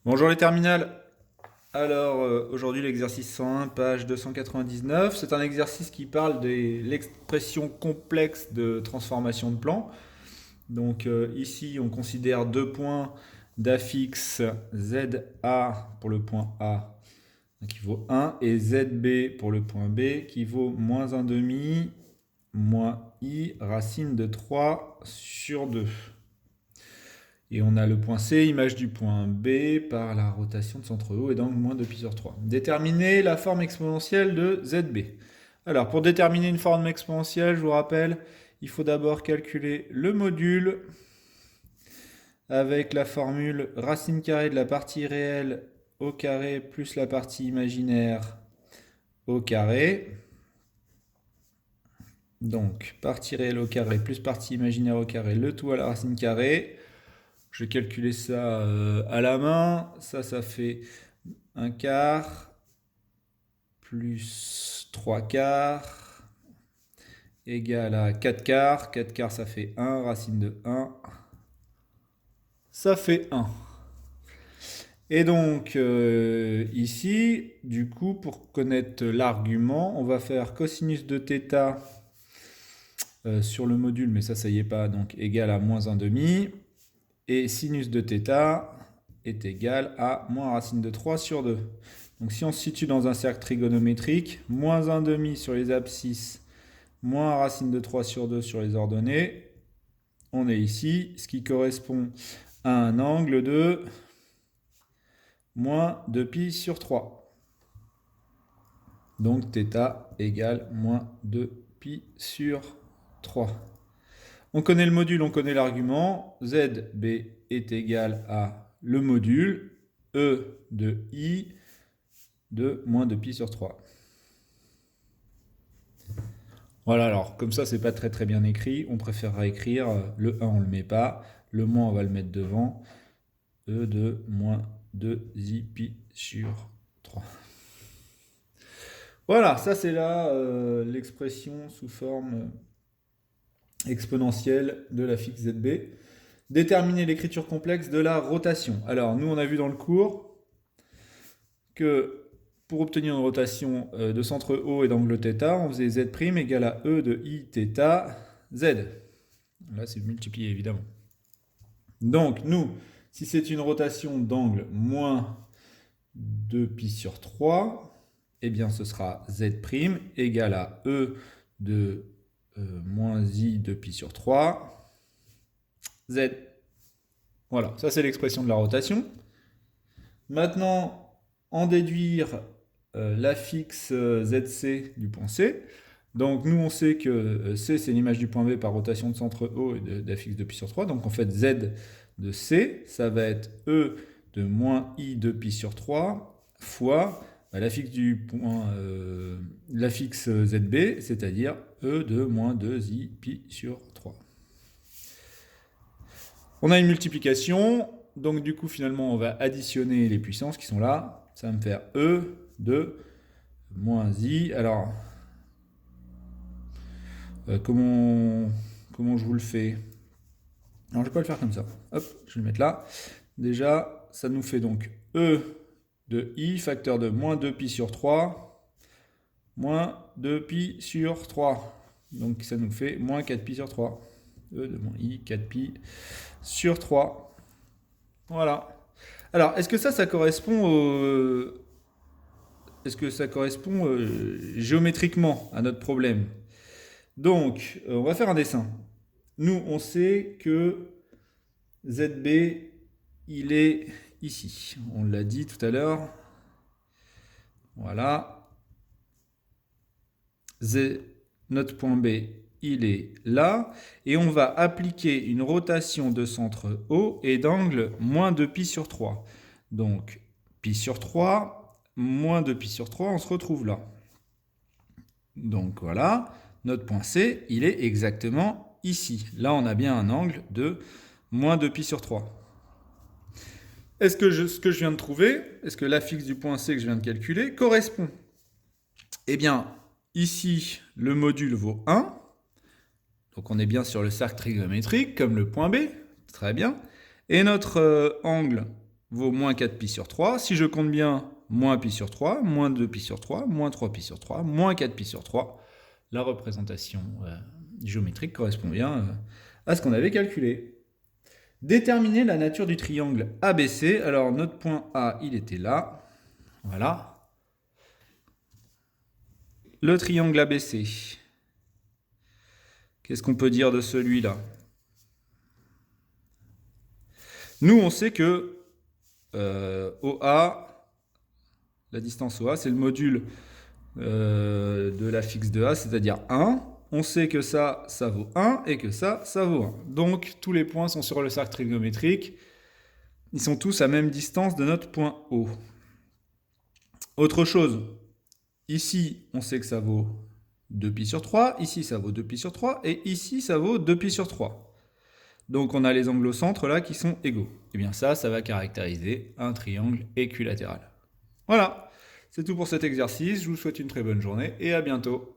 Bonjour les terminales. Alors aujourd'hui l'exercice 101, page 299, c'est un exercice qui parle de l'expression complexe de transformation de plan. Donc ici on considère deux points d'affixe ZA pour le point A qui vaut 1 et ZB pour le point B qui vaut moins 1 demi moins I racine de 3 sur 2. Et on a le point C, image du point B par la rotation de centre O et d'angle moins 2 pi sur 3. Déterminer la forme exponentielle de ZB. Alors, pour déterminer une forme exponentielle, je vous rappelle, il faut d'abord calculer le module avec la formule racine carrée de la partie réelle au carré plus la partie imaginaire au carré. Donc, partie réelle au carré plus partie imaginaire au carré, le tout à la racine carrée. Je vais calculer ça à la main. Ça fait 1 quart plus 3 quarts égale à 4 quarts. 4 quarts, ça fait 1. Racine de 1, ça fait 1. Et donc, ici, du coup, pour connaître l'argument, on va faire cosinus de θ sur le module, mais ça y est pas, donc égal à moins 1 demi. Et sinus de θ est égal à moins racine de 3 sur 2. Donc si on se situe dans un cercle trigonométrique, moins 1 demi sur les abscisses, moins racine de 3 sur 2 sur les ordonnées, on est ici, ce qui correspond à un angle de moins 2 pi sur 3. Donc θ égale moins 2 pi sur 3. On connaît le module, on connaît l'argument. ZB est égal à le module E de I de moins 2 pi sur 3. Voilà, alors comme ça, c'est pas très bien écrit. On préférera écrire le 1, on le met pas. Le moins, on va le mettre devant. E de moins 2i pi sur 3. Voilà, ça c'est là l'expression sous forme exponentielle de la fixe ZB. Déterminer l'écriture complexe de la rotation. Alors, nous, on a vu dans le cours que pour obtenir une rotation de centre O et d'angle θ, on faisait Z' égale à E de I θ Z. Là, c'est multiplié, évidemment. Donc, nous, si c'est une rotation d'angle moins 2 pi sur 3, eh bien, ce sera Z' égale à E de moins I de pi sur 3 Z. Voilà, ça c'est l'expression de la rotation. Maintenant, en déduire l'affixe ZC du point C. Donc nous on sait que C c'est l'image du point B par rotation de centre O et d'affixe de pi sur 3. Donc en fait Z de C, ça va être E de moins I de pi sur 3 fois l'affixe du point, l'affixe ZB, c'est-à-dire E de moins 2I pi sur 3. On a une multiplication, donc du coup finalement on va additionner les puissances qui sont là. Ça va me faire E de moins I. Alors, comment je vous le fais? Alors je vais pas le faire comme ça. Hop, je vais le mettre là. Déjà, ça nous fait donc E de I, facteur de moins 2 pi sur 3, moins 2 pi sur 3. Donc ça nous fait moins 4 pi sur 3. E de moins I, 4 pi sur 3. Voilà. Alors, est-ce que ça correspond géométriquement à notre problème? Donc, on va faire un dessin. Nous, on sait que ZB, il est ici. On l'a dit tout à l'heure. Voilà. Notre point B, il est là. Et on va appliquer une rotation de centre O et d'angle moins 2 pi sur 3. Donc, pi sur 3, moins 2 pi sur 3, on se retrouve là. Donc voilà, notre point C, il est exactement ici. Là, on a bien un angle de moins 2 pi sur 3. Est-ce que ce que je viens de trouver, est-ce que l'affixe du point C que je viens de calculer correspond? Eh bien, ici, le module vaut 1. Donc on est bien sur le cercle trigonométrique, comme le point B. Très bien. Et notre angle vaut moins 4pi sur 3. Si je compte bien, moins pi sur 3, moins 2pi sur 3, moins 3pi sur 3, moins 4pi sur 3. La représentation géométrique correspond bien à ce qu'on avait calculé. Déterminer la nature du triangle ABC. Alors, notre point A, il était là. Voilà. Le triangle ABC. Qu'est-ce qu'on peut dire de celui-là? Nous, on sait que OA, la distance OA, c'est le module de la fixe de A, c'est-à-dire 1. On sait que ça vaut 1 et que ça vaut 1. Donc, tous les points sont sur le cercle trigonométrique. Ils sont tous à même distance de notre point O. Autre chose, ici, on sait que ça vaut 2pi sur 3, ici, ça vaut 2pi sur 3, et ici, ça vaut 2pi sur 3. Donc, on a les angles au centre, là, qui sont égaux. Et bien ça va caractériser un triangle équilatéral. Voilà, c'est tout pour cet exercice. Je vous souhaite une très bonne journée et à bientôt.